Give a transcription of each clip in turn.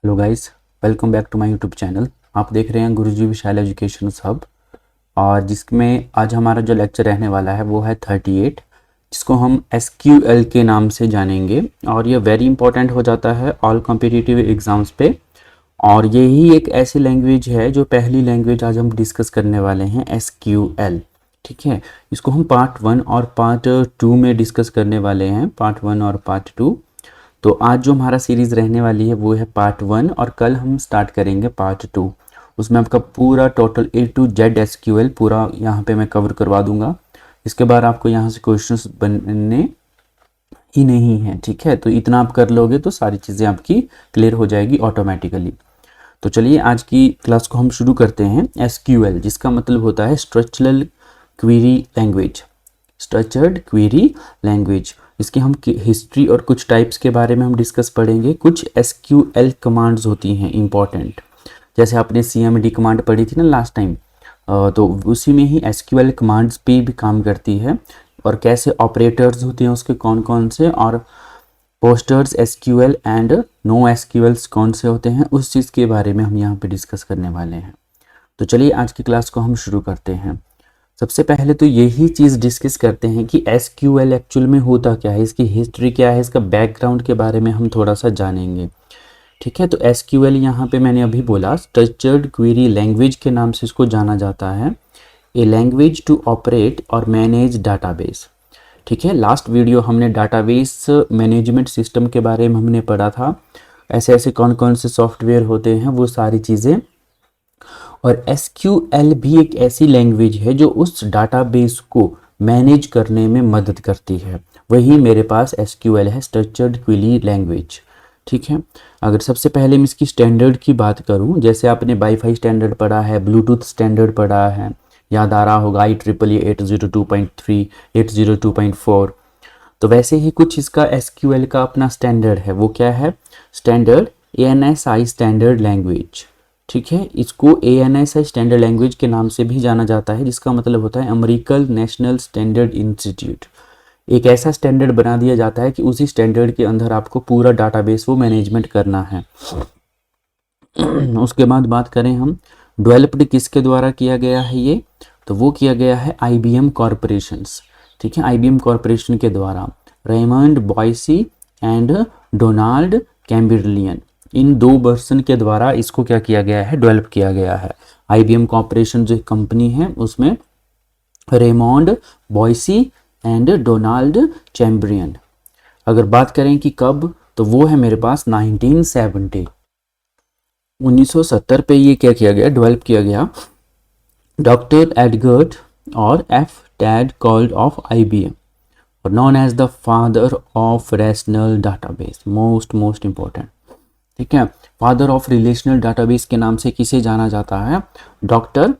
Hello guys, welcome back to my YouTube channel. आप देख रहे हैं गुरुजी विशाल एजुकेशन हब। और जिसमें आज हमारा जो लेक्चर रहने वाला है वो है 38, जिसको हम एसक्यूएल के नाम से जानेंगे। और ये वेरी इंपॉर्टेंट हो जाता है ऑल कॉम्पिटिटिव एग्जाम्स पे। और यही एक ऐसी लैंग्वेज है जो पहली लैंग्वेज आज हम डिस्कस करने वाले हैं, एसक्यूएल। ठीक है, इसको हम पार्ट 1 और पार्ट 2 में डिस्कस करने वाले हैं, पार्ट 1 और पार्ट 2। तो आज जो हमारा सीरीज़ रहने वाली है वो है पार्ट 1, और कल हम स्टार्ट करेंगे पार्ट 2। उसमें आपका पूरा total A to Z SQL पूरा यहाँ पे मैं कवर करवा दूंगा। इसके बाद आपको यहाँ से क्वेश्चंस बनने ही नहीं है। ठीक है, तो इतना आप कर लोगे तो सारी चीज़ें आपकी क्लियर हो जाएगी ऑटोमेटिकली। तो चलिए आज की क्लास को हम शुरू करते हैं। एसक्यूएल जिसका मतलब होता है structural query language, structured query language. इसकी हम हिस्ट्री और कुछ टाइप्स के बारे में हम डिस्कस पढ़ेंगे। कुछ एसक्यूएल कमांड्स होती हैं इंपॉर्टेंट, जैसे आपने सीएमडी कमांड पढ़ी थी ना लास्ट टाइम, तो उसी में ही एसक्यूएल कमांड्स पे भी काम करती है। और कैसे ऑपरेटर्स होते हैं उसके कौन कौन से, और पोस्टर्स एसक्यूएल एंड नो एसक्यूएल्स कौन से होते हैं, उस चीज़ के बारे में हम यहाँ पे डिस्कस करने वाले हैं। तो चलिए आज की क्लास को हम शुरू करते हैं। सबसे पहले तो यही चीज़ डिस्कस करते हैं कि एसक्यूएल एक्चुअल में होता क्या है, इसकी हिस्ट्री क्या है, इसका बैकग्राउंड के बारे में हम थोड़ा सा जानेंगे। ठीक है, तो एसक्यूएल यहाँ पे मैंने अभी बोला स्ट्रक्चर्ड क्वेरी लैंग्वेज के नाम से इसको जाना जाता है। ए लैंग्वेज टू ऑपरेट और मैनेज डाटाबेस। ठीक है, लास्ट वीडियो हमने डाटाबेस मैनेजमेंट सिस्टम के बारे में हमने पढ़ा था, ऐसे ऐसे कौन कौन से सॉफ्टवेयर होते हैं वो सारी चीज़ें। और एसक्यूएल भी एक ऐसी लैंग्वेज है जो उस डाटाबेस को मैनेज करने में मदद करती है। वही मेरे पास एसक्यूएल है, स्ट्रक्चर्ड क्वेरी लैंग्वेज। ठीक है, अगर सबसे पहले मैं इसकी स्टैंडर्ड की बात करूं, जैसे आपने वाईफाई स्टैंडर्ड पढ़ा है, ब्लूटूथ स्टैंडर्ड पढ़ा है, याद आ रहा होगा IEEE 802.3, 802.4। तो वैसे ही कुछ इसका एसक्यूएल का अपना स्टैंडर्ड है। वो क्या है? Standard ANSI standard language. ठीक है, इसको ANSI स्टैंडर्ड लैंग्वेज के नाम से भी जाना जाता है, जिसका मतलब होता है अमेरिकन नेशनल स्टैंडर्ड इंस्टीट्यूट। एक ऐसा स्टैंडर्ड बना दिया जाता है कि उसी स्टैंडर्ड के अंदर आपको पूरा डाटाबेस वो मैनेजमेंट करना है। उसके बाद बात करें हम, डेवलप्ड किसके द्वारा किया गया है ये, तो वो किया गया है IBM कॉरपोरेशंस। ठीक है, IBM कॉरपोरेशन के द्वारा रेमंड बॉयसी एंड डोनाल्ड कैम्बरलियन, इन दो पर्सन के द्वारा इसको क्या किया गया है, डेवलप किया गया है। IBM कॉरपोरेशन जो कंपनी है उसमें रेमंड बॉयसी एंड डोनाल्ड चैम्बरियन। अगर बात करें कि कब, तो वो है मेरे पास 1970, 1970 पे ये क्या किया गया, डेवलप किया गया। डॉक्टर एडगर्ट और F. Ted Codd of IBM और known as the father of relational database, most important. ठीक है, फादर ऑफ रिलेशनल डाटाबेस के नाम से किसे जाना जाता है? Doctor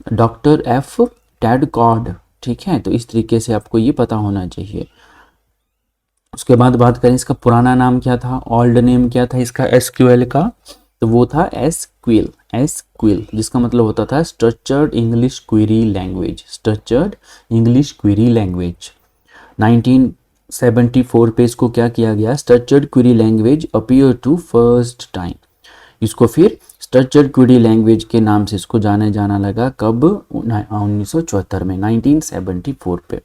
doctor F. Ted called. ठीक है, तो इस तरीके से आपको ये पता होना चाहिए। उसके बाद बात करें इसका पुराना नाम क्या था, ओल्ड नेम क्या था इसका एसक्यूएल का, तो वो था एसक्यूएल, जिसका मतलब होता था structured English query language, structured English query language. 1974 पे इसको क्या किया गया, structured query language appear to first time. इसको फिर स्ट्रक्चर्ड क्वेरी लैंग्वेज के नाम से इसको जाना लगा कब, 1974 में, 1974 पे।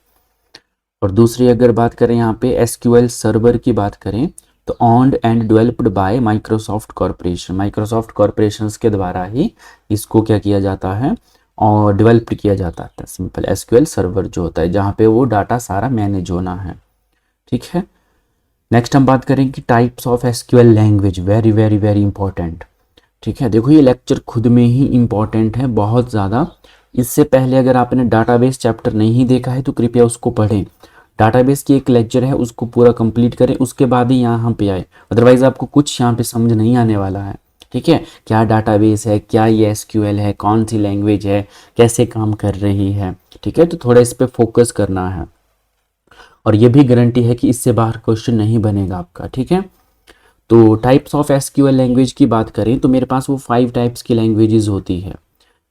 और दूसरी अगर बात करें यहाँ पे एसक्यूएल सर्वर की बात करें, तो owned and developed by Microsoft corporation, Microsoft corporation के द्वारा ही इसको क्या किया जाता है और डेवलप किया जाता है। सिंपल एसक्यूएल सर्वर जो होता है जहाँ पे वो डाटा सारा मैनेज होना है। ठीक है, नेक्स्ट हम बात करें कि types of SQL language, very important. ठीक है, देखो ये लेक्चर खुद में ही इंपॉर्टेंट है बहुत ज़्यादा। इससे पहले अगर आपने डाटाबेस चैप्टर नहीं देखा है तो कृपया उसको पढ़ें। डाटाबेस की एक लेक्चर है, उसको पूरा कंप्लीट करें, उसके बाद ही यहाँ पे आए, अदरवाइज आपको कुछ यहाँ पे समझ नहीं आने वाला है। ठीक है, क्या डाटाबेस है, क्या ये एसक्यूएल है, कौन सी लैंग्वेज है, कैसे काम कर रही है। ठीक है, तो थोड़ा इस पर फोकस करना है, और ये भी गारंटी है कि इससे बाहर क्वेश्चन नहीं बनेगा आपका। ठीक है, तो टाइप्स ऑफ एसक्यूएल लैंग्वेज की बात करें तो मेरे पास वो 5 टाइप्स की लैंग्वेजेस होती है।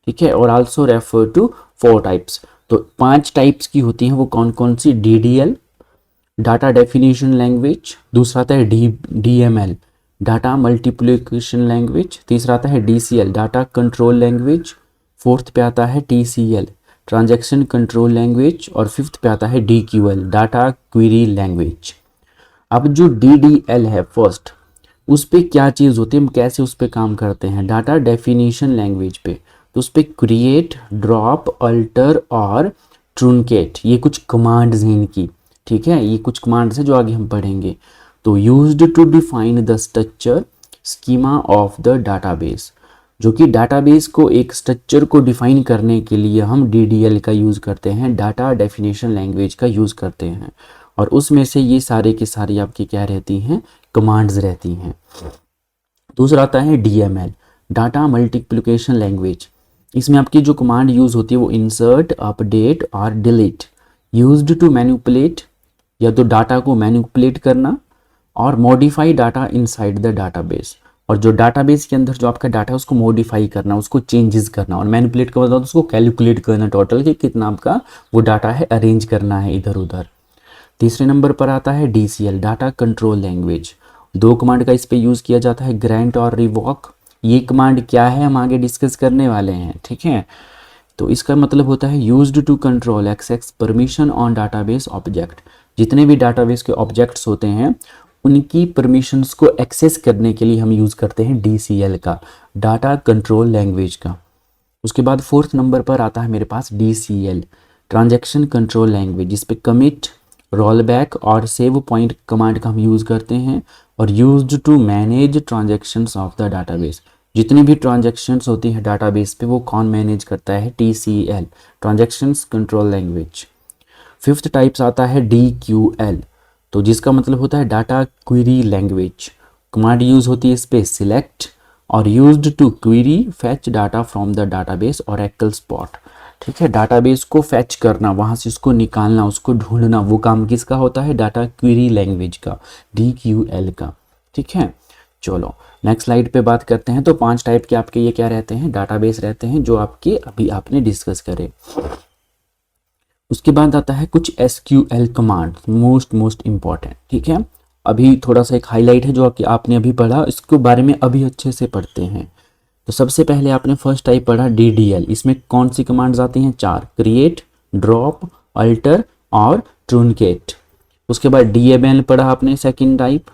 ठीक है, और आल्सो रेफर टू 4 टाइप्स, तो 5 टाइप्स की होती हैं। वो कौन कौन सी? DDL, डाटा डेफिनेशन लैंग्वेज, दूसरा आता है DML डाटा मल्टीप्लिकेशन लैंग्वेज, तीसरा आता है DCL data control language, fourth पे आता है TCL ट्रांजैक्शन कंट्रोल लैंग्वेज और फिफ्थ पे आता है DQL डाटा क्वेरी लैंग्वेज। अब जो DDL है फर्स्ट, उस पे क्या चीज़ होती है, हम कैसे उस पे काम करते हैं, डाटा डेफिनेशन लैंग्वेज पे, तो उस पे क्रिएट, ड्रॉप, अल्टर और ट्रूनकेट, ये कुछ कमांड्स हैं इनकी, ठीक है, ये कुछ कमांड्स हैं जो आगे हम पढ़ेंगे। तो used to define the structure schema of the database, जो कि डाटाबेस को एक स्ट्रक्चर को डिफाइन करने के लिए हम DDL का यूज़ करते हैं, डाटा डेफिनेशन लैंग्वेज का यूज़ करते हैं, और उसमें से ये सारे के सारी आपकी क्या रहती हैं, कमांड्स रहती हैं। दूसरा आता है DML डाटा मल्टीप्लिकेशन लैंग्वेज, इसमें आपकी जो कमांड यूज़ होती है वो इंसर्ट, अपडेट और डिलीट, यूज्ड टू मैनिपुलेट, या तो डाटा को मैनिपुलेट करना, और modify data inside the database, और जो डाटाबेस के अंदर जो आपका डाटा है उसको मॉडिफाई करना, उसको चेंजेस करना, और मैनिपुलेट का मतलब उसको कैलकुलेट करना टोटल कि कितना आपका वो डाटा है अरेंज करना है इधर उधर। तीसरे नंबर पर आता है DCL डाटा कंट्रोल लैंग्वेज, दो कमांड का इस पे यूज़ किया जाता है, ग्रांट और रिवॉक। ये कमांड क्या है हम आगे डिस्कस करने वाले हैं, ठीक है। तो इसका मतलब होता है used to control access permission on database object, जितने भी डाटाबेस के ऑब्जेक्ट्स होते हैं उनकी परमिशंस को एक्सेस करने के लिए हम यूज़ करते हैं DCL का, डाटा कंट्रोल लैंग्वेज का। उसके बाद फोर्थ नंबर पर आता है मेरे पास DCL ट्रांजैक्शन कंट्रोल लैंग्वेज, जिस पे कमिट, रोल बैक और सेव पॉइंट कमांड का हम यूज़ करते हैं, और used to manage transactions of the database, जितनी भी ट्रांजैक्शंस होती हैं डाटाबेस पे वो कौन मैनेज करता है, TCL transactions control language. Fifth types आता है DQL, तो जिसका मतलब होता है data query language, command use होती है इस पे सिलेक्ट और used to query fetch data from the database Oracle spot, ठीक है, डाटाबेस को फैच करना, वहाँ से उसको निकालना, उसको ढूंढना, वो काम किसका होता है, डाटा क्वेरी लैंग्वेज का, DQL का, ठीक है। चलो नेक्स्ट स्लाइड पे बात करते हैं। तो 5 टाइप के आपके ये क्या रहते हैं, डाटाबेस रहते हैं जो आपके अभी आपने डिस्कस करे। उसके बाद आता है कुछ SQL कमांड, मोस्ट इम्पॉर्टेंट, ठीक है। अभी थोड़ा सा एक हाईलाइट है जो आपने अभी पढ़ा, इसके बारे में अभी अच्छे से पढ़ते हैं। तो सबसे पहले आपने फर्स्ट टाइप पढ़ा DDL, इसमें कौन सी कमांड्स आती हैं, 4, क्रिएट, ड्रॉप, अल्टर और ट्रूनकेट। उसके बाद DML पढ़ा आपने सेकंड टाइप,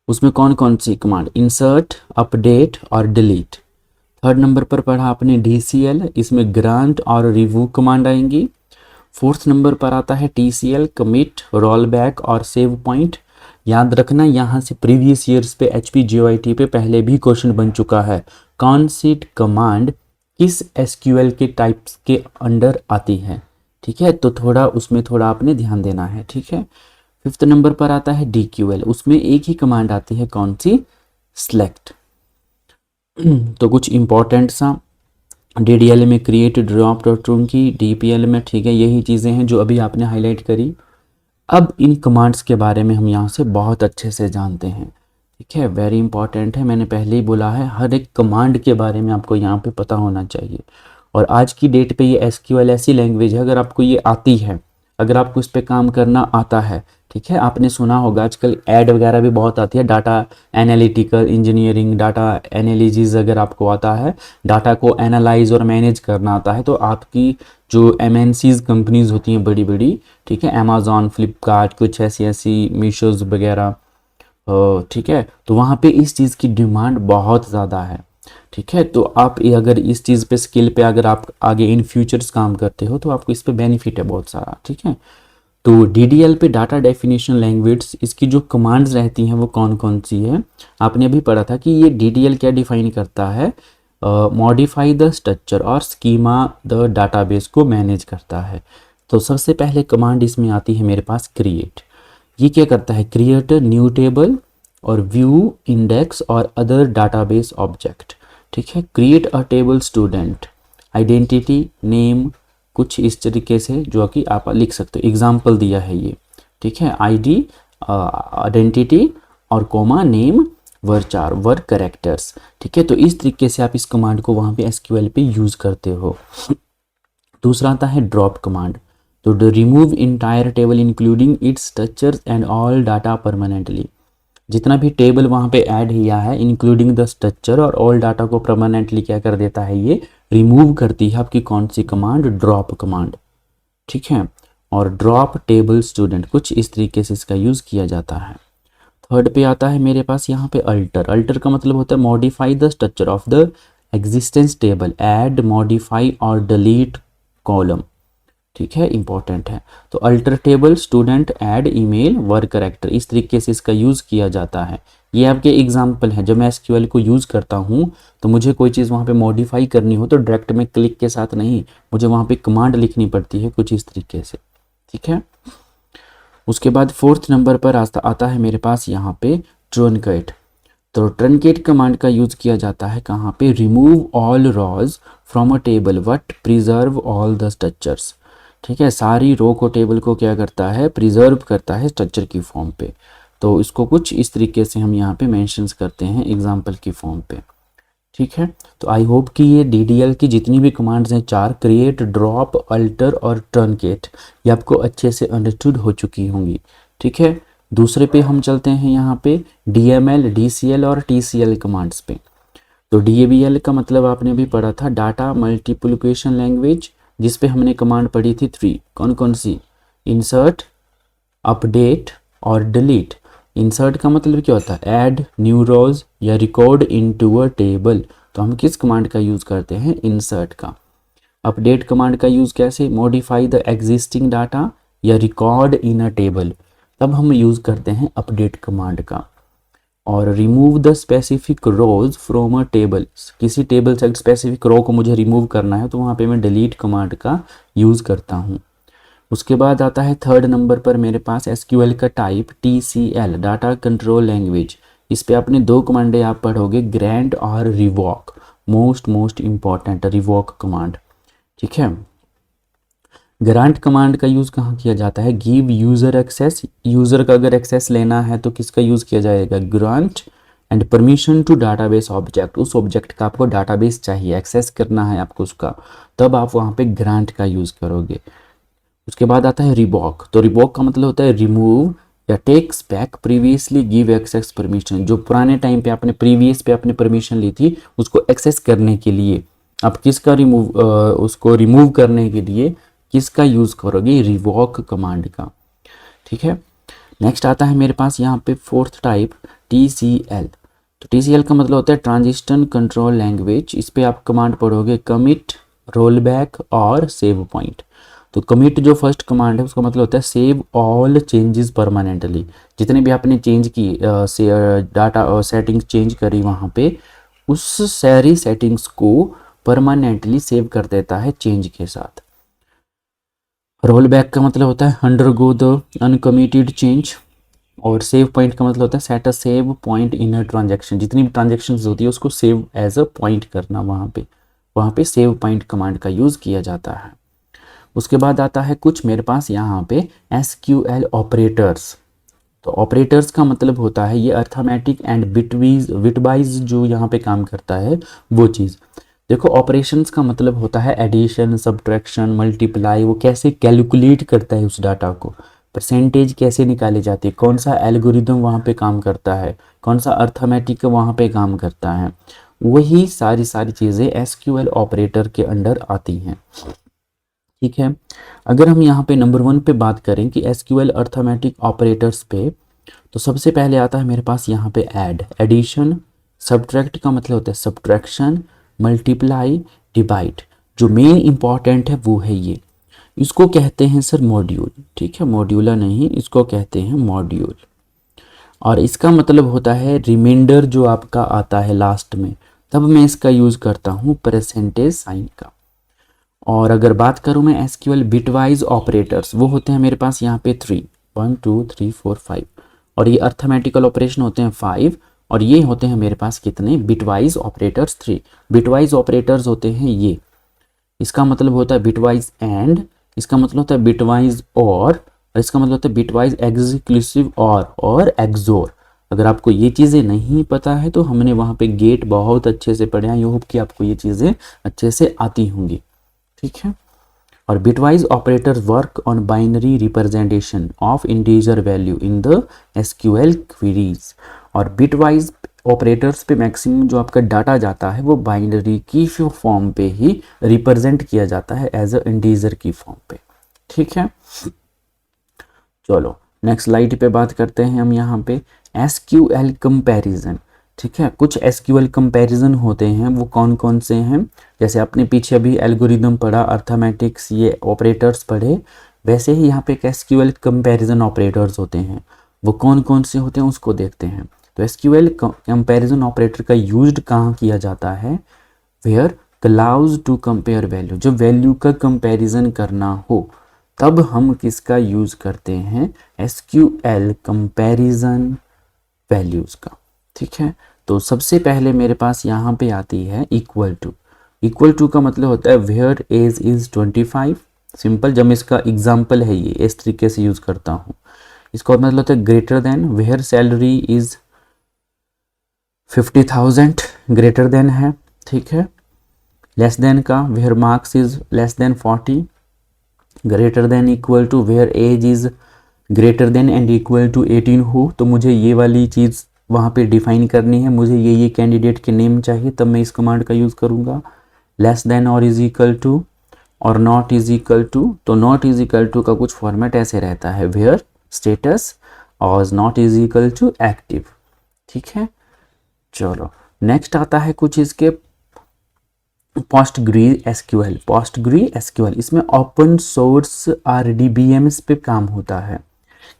उसमें कौन कौन सी कमांड, इंसर्ट, अपडेट और डिलीट। थर्ड नंबर पर पढ़ा आपने DCL, इसमें ग्रांट और रिवूक कमांड आएंगी। फोर्थ नंबर पर आता है TCL, कमिट, रोल बैक और सेव पॉइंट। याद रखना यहाँ से प्रीवियस ईयर्स पे HPGOIT पे पहले भी क्वेश्चन बन चुका है, कौन सी कमांड किस SQL के टाइप्स के अंडर आती है, ठीक है, तो थोड़ा उसमें थोड़ा आपने ध्यान देना है, ठीक है। फिफ्थ नंबर पर आता है DQL, उसमें एक ही कमांड आती है, कौन सी, सिलेक्ट। तो कुछ इंपॉर्टेंट सा DDL में क्रिएट, ड्रॉप और ट्रून की, DPL में, ठीक है, यही चीज़ें हैं जो अभी आपने हाईलाइट करी। अब इन कमांड्स के बारे में हम यहाँ से बहुत अच्छे से जानते हैं, ठीक है, वेरी इंपॉर्टेंट है, मैंने पहले ही बोला है हर एक कमांड के बारे में आपको यहाँ पे पता होना चाहिए। और आज की डेट पे ये SQL ऐसी लैंग्वेज है, अगर आपको ये आती है, अगर आपको इस पर काम करना आता है, ठीक है, आपने सुना होगा आजकल ऐड वगैरह भी बहुत आती है, data analytical engineering, data analysis अगर आपको आता है, डाटा को एनालाइज और मैनेज करना आता है, तो आपकी जो MNCs कंपनीज होती हैं बड़ी बड़ी, ठीक है, अमेज़ॉन, फ्लिपकार्ट, कुछ ऐसी ऐसी मीशोज वगैरह, ठीक है, तो वहाँ पे इस चीज़ की डिमांड बहुत ज़्यादा है, ठीक है। तो आप अगर इस चीज़ पे स्किल पे अगर आप आगे इन फ्यूचर्स काम करते हो तो आपको इस पे बेनिफिट है बहुत सारा, ठीक है। तो DDL पे डाटा डेफिनेशन लैंग्वेज, इसकी जो कमांड्स रहती हैं वो कौन कौन सी है, आपने अभी पढ़ा था कि ये DDL क्या डिफाइन करता है, मॉडिफाई द स्ट्रक्चर और स्कीमा द डाटाबेस को मैनेज करता है। तो सबसे पहले कमांड इसमें आती है मेरे पास क्रिएट, ये क्या करता है, क्रिएट न्यू टेबल और व्यू, इंडेक्स और अदर डाटाबेस ऑब्जेक्ट, ठीक है, create a table student, identity, name, कुछ इस तरीके से जो कि आप लिख सकते हो, एग्जाम्पल दिया है ये, ठीक है, ID, आइडेंटिटी और कोमा, नेम, वर्चार, वर्ड कैरेक्टर्स, ठीक है। तो इस तरीके से आप इस कमांड को वहाँ पे SQL पे यूज़ करते हो। दूसरा आता है ड्रॉप कमांड, तो remove entire table including it's structures and all data permanently. जितना भी टेबल वहाँ पे ऐड किया है इंक्लूडिंग द स्ट्रक्चर और ऑल डाटा को परमानेंटली क्या कर देता है, ये रिमूव करती है आपकी कौन सी कमांड, ड्रॉप कमांड। ठीक है, और ड्रॉप टेबल स्टूडेंट कुछ इस तरीके से इसका यूज़ किया जाता है। थर्ड पे आता है मेरे पास यहाँ पे अल्टर। अल्टर का मतलब होता है modify the structure of the existence table, add, modify और डिलीट कॉलम। ठीक है, इंपॉर्टेंट है। तो alter table student add email work character, इस तरीके से इसका यूज़ किया जाता है। ये आपके एग्जाम्पल हैं। जब मैं एसक्यूएल को यूज़ करता हूँ तो मुझे कोई चीज़ वहाँ पे मॉडिफाई करनी हो तो डायरेक्ट में क्लिक के साथ नहीं, मुझे वहाँ पे कमांड लिखनी पड़ती है कुछ इस तरीके से। ठीक है, उसके बाद फोर्थ नंबर पर आता है मेरे पास यहाँ पे ट्रनकेट। तो ट्रनकेट कमांड का यूज़ किया जाता है कहाँ पे, remove all rows from a table but preserve all the structures. ठीक है, सारी रो को टेबल को क्या करता है, प्रिजर्व करता है स्ट्रक्चर की फॉर्म पे। तो इसको कुछ इस तरीके से हम यहाँ पे मेंशंस करते हैं एग्जाम्पल की फॉर्म पे। ठीक है, तो आई होप कि ये DDL की जितनी भी कमांड्स हैं, 4 क्रिएट, ड्रॉप, अल्टर और ट्रनकेट, ये आपको अच्छे से अंडरस्टूड हो चुकी होंगी। ठीक है, दूसरे पे हम चलते हैं यहाँ पे DML, DCL और TCL कमांड्स पे। तो DABL का मतलब आपने अभी पढ़ा था, डाटा मल्टीप्लिकेशन लैंग्वेज, जिस पे हमने कमांड पढ़ी थी 3, कौन कौन सी, इंसर्ट, अपडेट और डिलीट। इंसर्ट का मतलब क्या होता है, ऐड न्यू रोज या रिकॉर्ड इनटू अ टेबल। तो हम किस कमांड का यूज़ करते हैं, इंसर्ट का। अपडेट कमांड का यूज़ कैसे, मॉडिफाई द एग्जिस्टिंग डाटा या रिकॉर्ड इन अ टेबल, तब हम यूज़ करते हैं अपडेट कमांड का। और remove the specific rows from a table, किसी टेबल से स्पेसिफिक रो को मुझे रिमूव करना है तो वहाँ पे मैं डिलीट कमांड का यूज़ करता हूँ। उसके बाद आता है थर्ड नंबर पर मेरे पास एसक्यूएल का type TCL, data control language. इस पे आपने 2 कमांडें आप पढ़ोगे, ग्रांट और revoke. Most important revoke command. ठीक है, ग्रांट कमांड का यूज़ कहाँ किया जाता है, गिव यूज़र एक्सेस। यूज़र का अगर एक्सेस लेना है तो किसका यूज़ किया जाएगा, grant and permission to database object. उस ऑब्जेक्ट का आपको डाटाबेस चाहिए, एक्सेस करना है आपको उसका, तब आप वहाँ पे ग्रांट का यूज़ करोगे। उसके बाद आता है रिवॉक। तो रिवॉक का मतलब होता है रिमूव या takes back previously give access permission. जो पुराने टाइम पे आपने प्रीवियस पे आपने परमिशन ली थी उसको एक्सेस करने के लिए आप किसका उसको रिमूव करने के लिए किसका यूज़ करोगे, रिवॉक कमांड का। ठीक है, नेक्स्ट आता है मेरे पास यहाँ पे फोर्थ टाइप TCL। तो TCL का मतलब होता है ट्रांजिशन कंट्रोल लैंग्वेज। इस पे आप कमांड पढ़ोगे कमिट, रोल बैक और सेव पॉइंट। तो कमिट जो फर्स्ट कमांड है उसका मतलब होता है सेव ऑल चेंजेस परमानेंटली। जितने भी आपने चेंज की डाटा सेटिंग्स चेंज करी वहाँ पे, उस सारी सेटिंग्स को परमानेंटली सेव कर देता है चेंज के साथ। रोल बैक का मतलब होता है अंडरगो द अनकमिटेड चेंज। और सेव पॉइंट का मतलब होता है set a save point in a transaction. जितनी भी ट्रांजेक्शन्स होती है उसको सेव एज अ पॉइंट करना, वहाँ पे सेव पॉइंट कमांड का यूज़ किया जाता है। उसके बाद आता है कुछ मेरे पास यहाँ पे SQL ऑपरेटर्स। तो ऑपरेटर्स का मतलब होता है ये अर्थमेटिक एंड बिटवाइज जो यहाँ पे काम करता है वो चीज़। देखो, ऑपरेशंस का मतलब होता है एडिशन, सब्ट्रैक्शन, मल्टीप्लाई। वो कैसे कैलकुलेट करता है उस डाटा को, परसेंटेज कैसे निकाली जाती है, कौन सा एल्गोरिदम वहाँ पे काम करता है, कौन सा अर्थमेटिक वहाँ पे काम करता है, वही सारी चीज़ें SQL ऑपरेटर के अंडर आती हैं। ठीक है, अगर हम यहाँ पे नंबर 1 पे बात करें कि SQL अर्थमेटिक ऑपरेटर्स पे, तो सबसे पहले आता है मेरे पास यहाँ पे ऐड, एडिशन, सब्ट्रैक्ट का मतलब होता है सब्ट्रैक्शन, मल्टीप्लाई, डिवाइड। जो मेन इंपॉर्टेंट है वो है ये, इसको कहते हैं सर मॉड्यूल। ठीक है, मॉड्यूलर नहीं, इसको कहते हैं मॉड्यूल। और इसका मतलब होता है रिमाइंडर जो आपका आता है लास्ट में, तब मैं इसका यूज़ करता हूँ परसेंटेज साइन का। और अगर बात करूँ मैं SQL बिटवाइज ऑपरेटर्स, वो होते हैं मेरे पास यहाँ पे 3, 1 2 3 4 5। और ये अर्थमेटिकल ऑपरेशन होते हैं 5। और ये होते हैं मेरे पास कितने, बिटवाइज ऑपरेटर्स 3। बिटवाइज ऑपरेटर्स होते हैं ये, इसका मतलब होता है बिटवाइज एंड, इसका मतलब होता है बिटवाइज और इसका मतलब होता है बिटवाइज एक्सक्लूसिव और एक्सोर। अगर आपको ये चीज़ें नहीं पता है तो हमने वहाँ पे गेट बहुत अच्छे से पढ़े हैं। आई होप कि आपको ये चीज़ें अच्छे से आती होंगी। ठीक है, और bitwise operators work on binary representation of integer value in the SQL queries. और बिटवाइज ऑपरेटर्स पे मैक्सिमम जो आपका डाटा जाता है वो बाइनरी की फॉर्म पे ही रिप्रेजेंट किया जाता है एज अ इंटीजर की फॉर्म पे। ठीक है, चलो नेक्स्ट स्लाइड पे बात करते हैं हम यहाँ पे एसक्यूएल कंपैरिजन। ठीक है, कुछ एसक्यूएल कंपैरिजन होते हैं, वो कौन कौन से हैं? जैसे आपने पीछे अभी एल्गोरिदम पढ़ा, अर्थमेटिक्स, ये ऑपरेटर्स पढ़े, वैसे ही यहाँ पे एक एसक्यूएल कंपैरिजन ऑपरेटर्स होते हैं। वो कौन कौन से होते हैं उसको देखते हैं। तो एसक्यूएल कंपैरिजन ऑपरेटर का यूज्ड कहाँ किया जाता है? Where allows to compare value, जब वैल्यू का कंपैरिजन करना हो तब हम किसका यूज करते हैं? एसक्यूएल कंपैरिजन वैल्यूज का। ठीक है, तो सबसे पहले मेरे पास यहाँ पे आती है इक्वल टू। इक्वल टू का मतलब होता है वेयर एज इज 25। सिंपल, जब इसका एग्जाम्पल है ये इस तरीके से यूज करता हूँ। इसका मतलब होता है greater than, where salary is 50,000 greater than है। ठीक है, लेस देन का where marks is less than 40। Greater than equal to where age is greater than and equal to 18 हो, तो मुझे ये वाली चीज़ वहाँ पे डिफाइन करनी है, मुझे ये कैंडिडेट के नेम चाहिए, तब मैं इस कमांड का यूज़ करूँगा। लेस देन और इज इक्वल टू और नॉट इज इक्वल टू, तो नॉट इज इक्वल टू का कुछ फॉर्मेट ऐसे रहता है वेयर स्टेटस और not is equal to active. ठीक है, चलो नेक्स्ट आता है कुछ इसके पोस्टग्री एसक्यूएल। पोस्टग्री एसक्यूएल इसमें ओपन सोर्स आरडीबीएमएस पे काम होता है।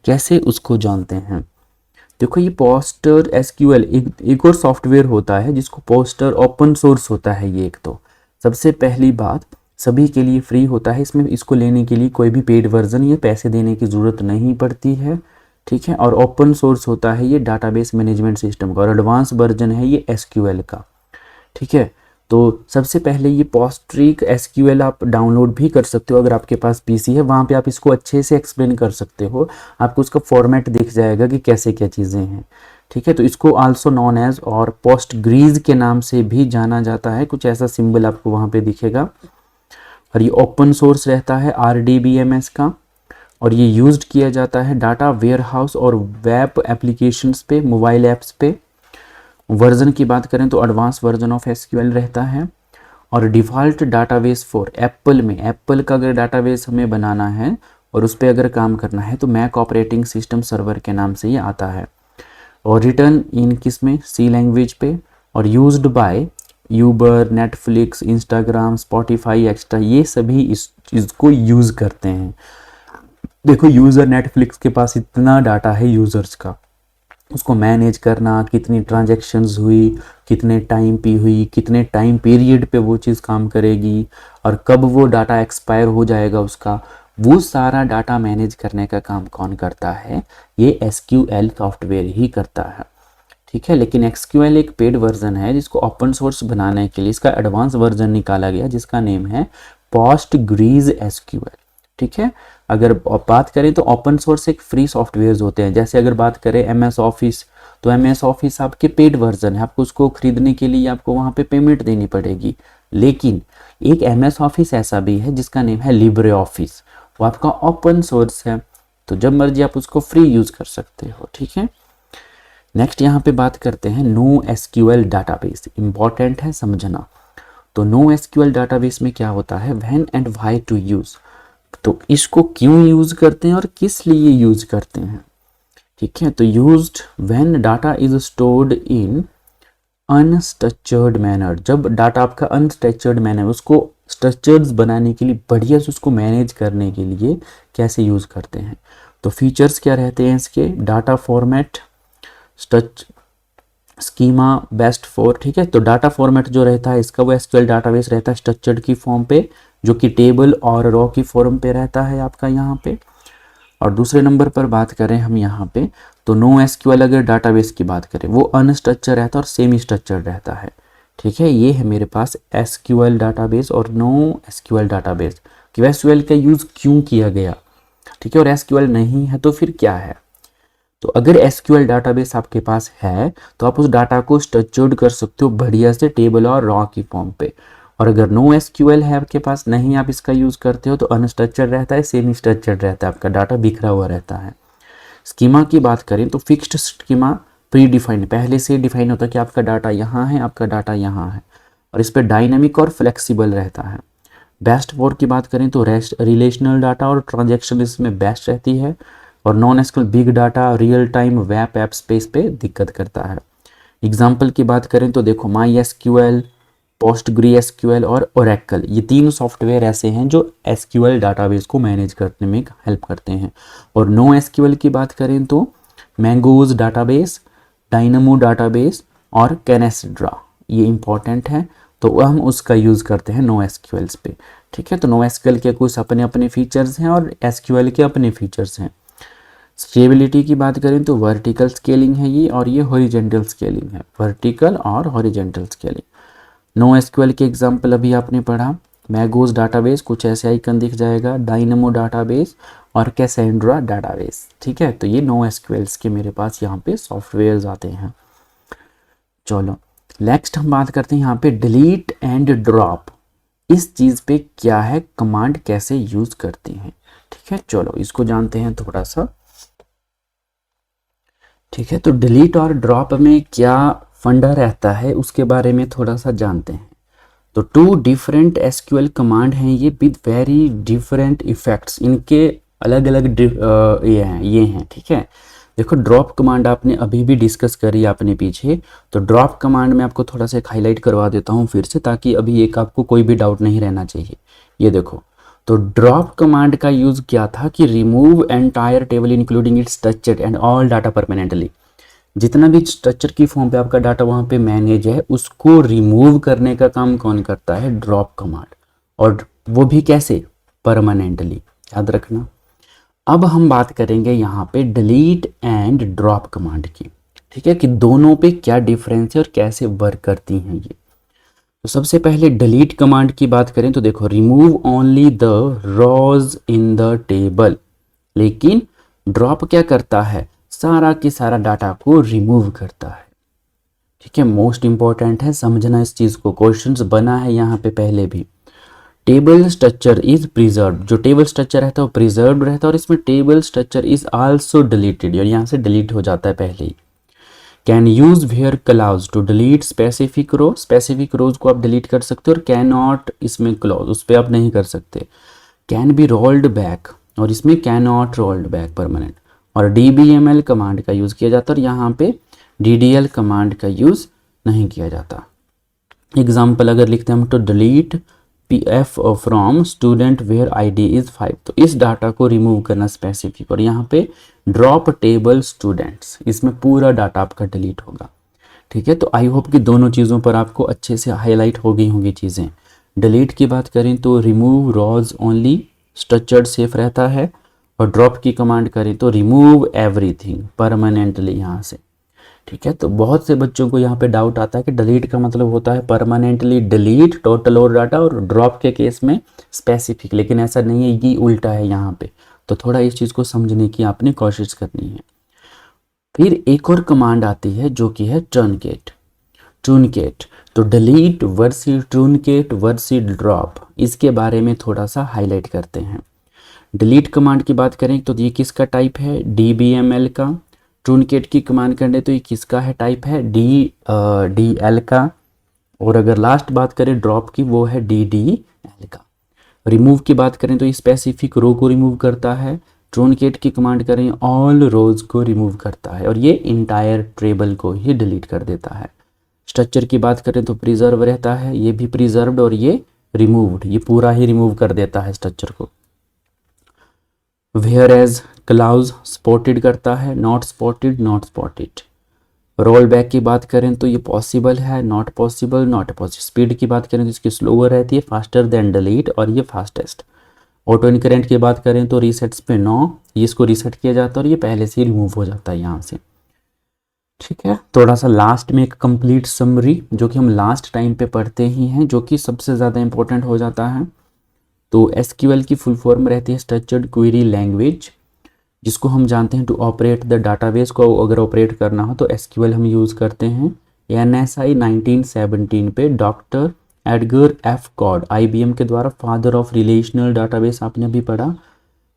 कैसे, उसको जानते हैं। देखो ये पोस्टर एसक्यूएल एक और सॉफ्टवेयर होता है जिसको पोस्टर ओपन सोर्स होता है ये। एक तो सबसे पहली बात सभी के लिए फ्री होता है, इसमें इसको लेने के लिए कोई भी पेड वर्जन या पैसे देने की ज़रूरत नहीं पड़ती है। ठीक है, और ओपन सोर्स होता है ये डाटाबेस मैनेजमेंट सिस्टम का, और एडवांस वर्जन है ये एसक्यूएल का। ठीक है, तो सबसे पहले ये पोस्ट्रिक एसक्यूएल आप डाउनलोड भी कर सकते हो अगर आपके पास पीसी है, वहाँ पे आप इसको अच्छे से एक्सप्लेन कर सकते हो, आपको उसका फॉर्मेट दिख जाएगा कि कैसे क्या चीज़ें हैं। ठीक है, तो इसको आल्सो नॉन एज और पोस्टग्रीज के नाम से भी जाना जाता है, कुछ ऐसा सिंबल आपको वहाँ पे दिखेगा। और ये ओपन सोर्स रहता है आरडीबीएमएस का, और ये यूज्ड किया जाता है डाटा वेयर हाउस और वेब एप्लीकेशंस पे, मोबाइल ऐप्स पे। वर्जन की बात करें तो एडवांस वर्जन ऑफ एसक्यूएल रहता है। और डिफ़ॉल्ट डाटाबेस फॉर एप्पल में, एप्पल का अगर डाटाबेस हमें बनाना है और उस पर अगर काम करना है तो मैक ऑपरेटिंग सिस्टम सर्वर के नाम से ये आता है। और रिटर्न इन किस में? सी लैंग्वेज पे। और used by Uber, Netflix, Instagram, Spotify extra, ये सभी इस चीज़ को यूज़ करते हैं। देखो यूज़र नेटफ्लिक्स के पास इतना डाटा है यूज़र्स का, उसको मैनेज करना, कितनी ट्रांजैक्शंस हुई, कितने टाइम पे हुई, कितने टाइम पीरियड पे वो चीज़ काम करेगी, और कब वो डाटा एक्सपायर हो जाएगा उसका, वो सारा डाटा मैनेज करने का काम कौन करता है? ये एसक्यूएल सॉफ्टवेयर ही करता है। ठीक है, लेकिन एसक्यूएल एक पेड वर्जन है जिसको ओपन सोर्स बनाने के लिए इसका एडवांस वर्जन निकाला गया जिसका नेम है पोस्टग्रीज एसक्यूएल। ठीक है, अगर बात करें तो ओपन सोर्स एक फ्री सॉफ्टवेयर होते हैं। जैसे अगर बात करें एमएस ऑफिस, तो एमएस ऑफिस आपके पेड वर्जन है, आपको उसको खरीदने के लिए आपको वहाँ पे पेमेंट देनी पड़ेगी। लेकिन एक एमएस ऑफिस ऐसा भी है जिसका नेम है लिब्रे ऑफिस, वो आपका ओपन सोर्स है, तो जब मर्जी आप उसको फ्री यूज कर सकते हो। ठीक है, नेक्स्ट यहाँ पे बात करते हैं नो एसक्यूएल डाटाबेस। इंपॉर्टेंट है समझना। तो नो एसक्यूएल डाटाबेस में क्या होता है? When and why to use, तो इसको क्यों यूज करते हैं और किस लिए यूज करते हैं। ठीक है, तो used when data is stored in unstructured manner, जब डाटा आपका अनस्ट्रक्चर्ड मैनर, उसको स्ट्रक्चर्स बनाने के लिए, बढ़िया से उसको मैनेज करने के लिए कैसे यूज करते हैं। तो फीचर्स क्या रहते हैं इसके? Data format, schema, best for. ठीक है, तो डाटा फॉर्मेट जो रहता है इसका वो एसक्यूएल डाटाबेस रहता है स्ट्रक्चर्ड की फॉर्म पे, जो कि टेबल और रॉ की फॉर्म पे रहता है आपका यहाँ पे। और दूसरे नंबर पर बात करें हम यहाँ पे, तो नो एसक्यूएल अगर डाटाबेस की बात करें वो अनस्ट्रक्चर्ड रहता है और सेमी स्ट्रक्चर्ड रहता है। ठीक है, ये है मेरे पास एसक्यूएल डाटाबेस और नो एसक्यूएल डाटाबेस। कि एसक्यूएल का यूज़ क्यों किया गया, ठीक है, और एसक्यूएल नहीं है तो फिर क्या है। तो अगर एसक्यूएल डाटाबेस आपके पास है तो आप उस डाटा को स्ट्रक्चर्ड कर सकते हो बढ़िया से टेबल और रॉ की फॉर्म पे, और अगर नो एसक्यूएल है आपके पास, नहीं आप इसका यूज़ करते हो, तो अनस्ट्रक्चर्ड रहता है, सेमी स्ट्रक्चर्ड रहता है, आपका डाटा बिखरा हुआ रहता है। स्कीमा की बात करें तो फिक्स्ड स्कीमा प्री डिफाइंड, पहले से डिफाइन होता है कि आपका डाटा यहाँ है, आपका डाटा यहाँ है, और इस पर डायनेमिक और फ्लेक्सिबल रहता है। बेस्ट फॉर की बात करें तो रेस्ट रिलेशनल डाटा और ट्रांजेक्शन इसमें बेस्ट रहती है, और non SQL big data real time web app space पे दिक्कत करता है। एग्जाम्पल की बात करें तो देखो माई एसक्यूएल, पोस्टग्रीएसक्यूएल और ओरेकल, ये तीन सॉफ्टवेयर ऐसे हैं जो एसक्यूएल डाटाबेस को मैनेज करने में हेल्प करते हैं। और नो एसक्यूएल की बात करें तो मैंगोज डाटाबेस, डायनामो डाटाबेस और कैनेस्ड्रा, ये इंपॉर्टेंट है, तो हम उसका यूज़ करते हैं नो एसक्यूएल्स पे। ठीक है, तो नो एसक्यूएल के कुछ अपने अपने फीचर्स हैं और एसक्यूएल के अपने फीचर्स हैं। स्टेबिलिटी की बात करें तो वर्टिकल स्केलिंग है ये, और ये हॉरिजेंटल स्केलिंग है, वर्टिकल और हॉरिजेंटल स्केलिंग। नो एसक्यूएल के एग्जाम्पल अभी आपने पढ़ा, मैंगोज डाटाबेस कुछ ऐसे आइकन दिख जाएगा, डायनामो डाटाबेस और कैसेंड्रा डाटाबेस। ठीक है, तो ये नो एसक्यूएल्स के मेरे पास यहाँ पे सॉफ्टवेयर्स आते हैं। चलो नेक्स्ट हम बात करते हैं यहाँ पे डिलीट एंड ड्रॉप, इस चीज़ पे क्या है, कमांड कैसे यूज करते हैं। ठीक है, चलो इसको जानते हैं थोड़ा सा। ठीक है, तो डिलीट और ड्रॉप में क्या फंडा रहता है उसके बारे में थोड़ा सा जानते हैं। तो टू डिफरेंट एसक्यूएल कमांड हैं ये विद वेरी डिफरेंट इफेक्ट्स, इनके अलग अलग ये हैं। ठीक है, देखो ड्रॉप कमांड आपने अभी भी डिस्कस करी आपने पीछे, तो ड्रॉप कमांड में आपको थोड़ा सा हाईलाइट करवा देता हूँ फिर से, ताकि अभी एक आपको कोई भी डाउट नहीं रहना चाहिए। ये देखो, तो ड्रॉप कमांड का यूज क्या था कि remove entire table including its structure and all data permanently, जितना भी स्ट्रक्चर की फॉर्म पे आपका डाटा वहाँ पे मैनेज है, उसको रिमूव करने का काम कौन करता है, ड्रॉप कमांड, और वो भी कैसे, परमानेंटली, याद रखना। अब हम बात करेंगे यहाँ पे डिलीट एंड ड्रॉप कमांड की। ठीक है, कि दोनों पे क्या डिफरेंस है और कैसे वर्क करती हैं ये। तो सबसे पहले डिलीट कमांड की बात करें तो देखो, remove only the rows in the table, लेकिन ड्रॉप क्या करता है, सारा की सारा डाटा को रिमूव करता है। ठीक है, मोस्ट इंपॉर्टेंट है समझना इस चीज को, क्वेश्चंस बना है यहाँ पे पहले भी। टेबल स्ट्रक्चर इज प्रिजर्व, जो टेबल स्ट्रक्चर रहता है वो प्रिजर्व रहता है, और इसमें table structure is also deleted, और यहाँ से डिलीट हो जाता है पहले ही। Can use where clause to delete specific row, specific rows को आप डिलीट कर सकते हो, और कैन नॉट इसमें क्लॉज, उस पर आप नहीं कर सकते। कैन बी रोल्ड बैक, और इसमें can not rolled back permanent, और DBML कमांड का यूज किया जाता है, और यहाँ पे DDL कमांड का यूज नहीं किया जाता। एग्जाम्पल अगर लिखते हैं हम तो delete PF from student where ID is 5, तो इस डाटा को रिमूव करना स्पेसिफिक, और यहाँ पे ड्रॉप टेबल स्टूडेंट्स, इसमें पूरा डाटा आपका डिलीट होगा। ठीक है, तो आई होप कि दोनों चीज़ों पर आपको अच्छे से हाईलाइट हो गई होंगी चीज़ें। डिलीट की बात करें तो remove rows only, structured safe रहता है, और ड्रॉप की कमांड करें तो रिमूव एवरीथिंग परमानेंटली यहाँ से। ठीक है, तो बहुत से बच्चों को यहाँ पे डाउट आता है कि डिलीट का मतलब होता है परमानेंटली डिलीट टोटल और डाटा, और ड्रॉप के केस में स्पेसिफिक, लेकिन ऐसा नहीं है, ये उल्टा है यहाँ पे, तो थोड़ा इस चीज़ को समझने की आपने कोशिश करनी है। फिर एक और कमांड आती है जो कि है ट्रनकेट, ट्रूनकेट, तो डिलीट वर्सेस ट्रूनकेट वर्सेस ड्रॉप, इसके बारे में थोड़ा सा हाईलाइट करते हैं। डिलीट कमांड की बात करें तो ये किसका टाइप है, DBML का। ट्रूनकेट की कमांड करने तो ये किसका है, टाइप है DL का। और अगर लास्ट बात करें ड्रॉप की, वो है DDL का। रिमूव की बात करें तो ये स्पेसिफिक रो को रिमूव करता है। ट्रूनकेट की कमांड करें ऑल रोज को रिमूव करता है, और ये इंटायर टेबल को ही डिलीट कर देता है। स्ट्रक्चर की बात करें तो प्रिजर्व रहता है, ये भी प्रिजर्व्ड, और ये रिमूव्ड, ये पूरा ही रिमूव कर देता है स्ट्रक्चर को। वेयर एज क्लाउज स्पॉटेड करता है, not spotted, not spotted. Roll back की बात करें तो ये पॉसिबल है, not possible, not possible. Speed की बात करें तो इसकी स्लोअर रहती है, फास्टर देन डिलीट, और ये फास्टेस्ट। ऑटो इनकरेंट की बात करें तो रीसेट्स पे 9, ये इसको रीसेट किया जाता है, और ये पहले से ही रिमूव हो जाता है यहाँ से। ठीक है, थोड़ा सा लास्ट में एक कंप्लीट समरी जो कि हम लास्ट टाइम पे पढ़ते ही हैं, जो कि सबसे ज़्यादा इंपॉर्टेंट हो जाता है। तो SQL की फुल फॉर्म रहती है स्ट्रक्चर्ड क्वेरी लैंग्वेज, जिसको हम जानते हैं टू ऑपरेट द डाटाबेस को अगर ऑपरेट करना हो तो SQL हम यूज़ करते हैं। NSI 1917 पे doctor Edgar F Codd, IBM के द्वारा फादर ऑफ रिलेशनल डाटाबेस आपने अभी पढ़ा,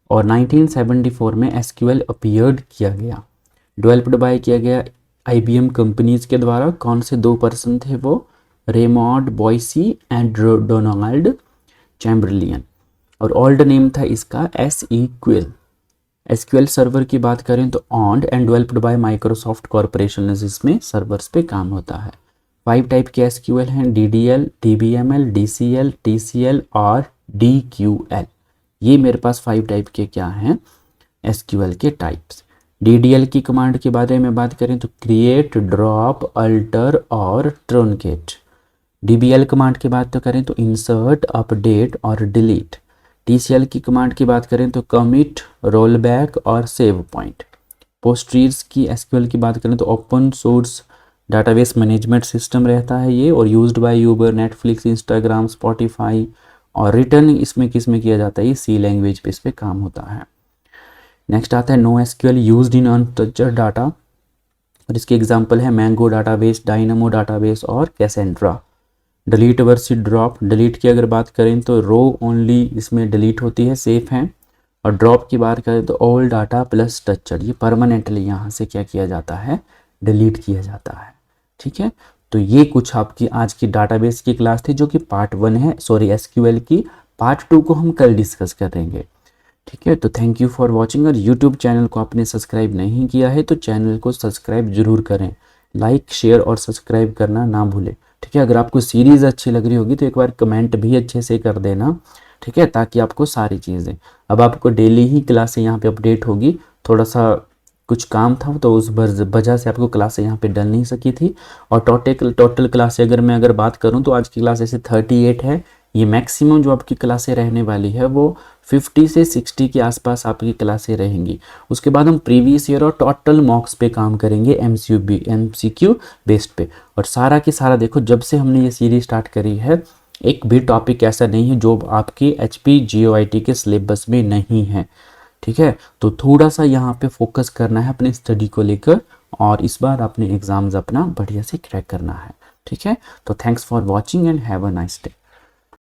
और 1974 में SQL अपीयर्ड किया गया, डेवलप्ड बाय किया गया IBM कंपनीज के द्वारा। कौन से 2 पर्सन थे वो? रेमॉन्ड बॉयसी एंड डोनाल्ड चैम्बरलिन, और ओल्ड नेम था इसका SQL। SQL सर्वर की बात करें तो owned and developed by Microsoft corporation, इसमें सर्वर्स पे काम होता है। 5 टाइप के SQL हैं, DDL, DBML, DCL, TCL और DQL। ये मेरे पास 5 टाइप के क्या हैं? SQL के टाइप्स। DDL की कमांड के बारे में बात करें तो क्रिएट, ड्रॉप, अल्टर और ट्रंकेट। DBL कमांड की बात तो करें तो इंसर्ट, अपडेट और डिलीट। TCL की कमांड की बात करें तो कमिट, रोल बैक और सेव पॉइंट। पोस्ट्रीज की SQL की बात करें तो open source database management system रहता है ये, और used by Uber, Netflix, Instagram, Spotify, और रिटर्न इसमें किस में किया जाता है? ये C लैंग्वेज पे इस पे काम होता है। नेक्स्ट आता है no SQL used in unstructured data, और इसके एग्जांपल है मैंगो डाटाबेस, डायनामो डाटाबेस और Cassandra. Delete versus drop, delete की अगर बात करें तो रो ओनली इसमें डिलीट होती है, सेफ है। और ड्रॉप की बात करें तो ऑल डाटा प्लस स्ट्रक्चर, ये परमानेंटली यहाँ से क्या किया जाता है? डिलीट किया जाता है। ठीक है, तो ये कुछ आपकी आज की डाटाबेस की क्लास थी, जो कि पार्ट 1 है, सॉरी SQL की। पार्ट 2 को हम कल डिस्कस करेंगे। ठीक है, तो थैंक यू फॉर वॉचिंग। और यूट्यूब चैनल को आपने सब्सक्राइब नहीं किया है तो चैनल को सब्सक्राइब जरूर करें, लाइक, शेयर और सब्सक्राइब करना ना भूलें। ठीक है, अगर आपको सीरीज़ अच्छी लग रही होगी तो एक बार कमेंट भी अच्छे से कर देना। ठीक है, ताकि आपको सारी चीज़ें, अब आपको डेली ही क्लासें यहाँ पे अपडेट होगी। थोड़ा सा कुछ काम था तो उस वजह से आपको क्लासें यहाँ पे डल नहीं सकी थी। और टोटल क्लासें अगर बात करूँ तो आज की क्लास ऐसे 38 है। ये मैक्सिमम जो आपकी क्लासें रहने वाली है वो 50 से 60 के आसपास आपकी क्लासें रहेंगी। उसके बाद हम प्रीवियस ईयर और टोटल मॉक्स पे काम करेंगे, MCQ बेस्ड पे। और सारा की सारा देखो, जब से हमने ये सीरीज स्टार्ट करी है एक भी टॉपिक ऐसा नहीं है जो आपके HP GOIT के सिलेबस में नहीं है। ठीक है, तो थोड़ा सा यहाँ पे फोकस करना है अपने स्टडी को लेकर, और इस बार अपने एग्जाम्स अपना बढ़िया से क्रैक करना है। ठीक है, तो thanks for watching and have a nice day.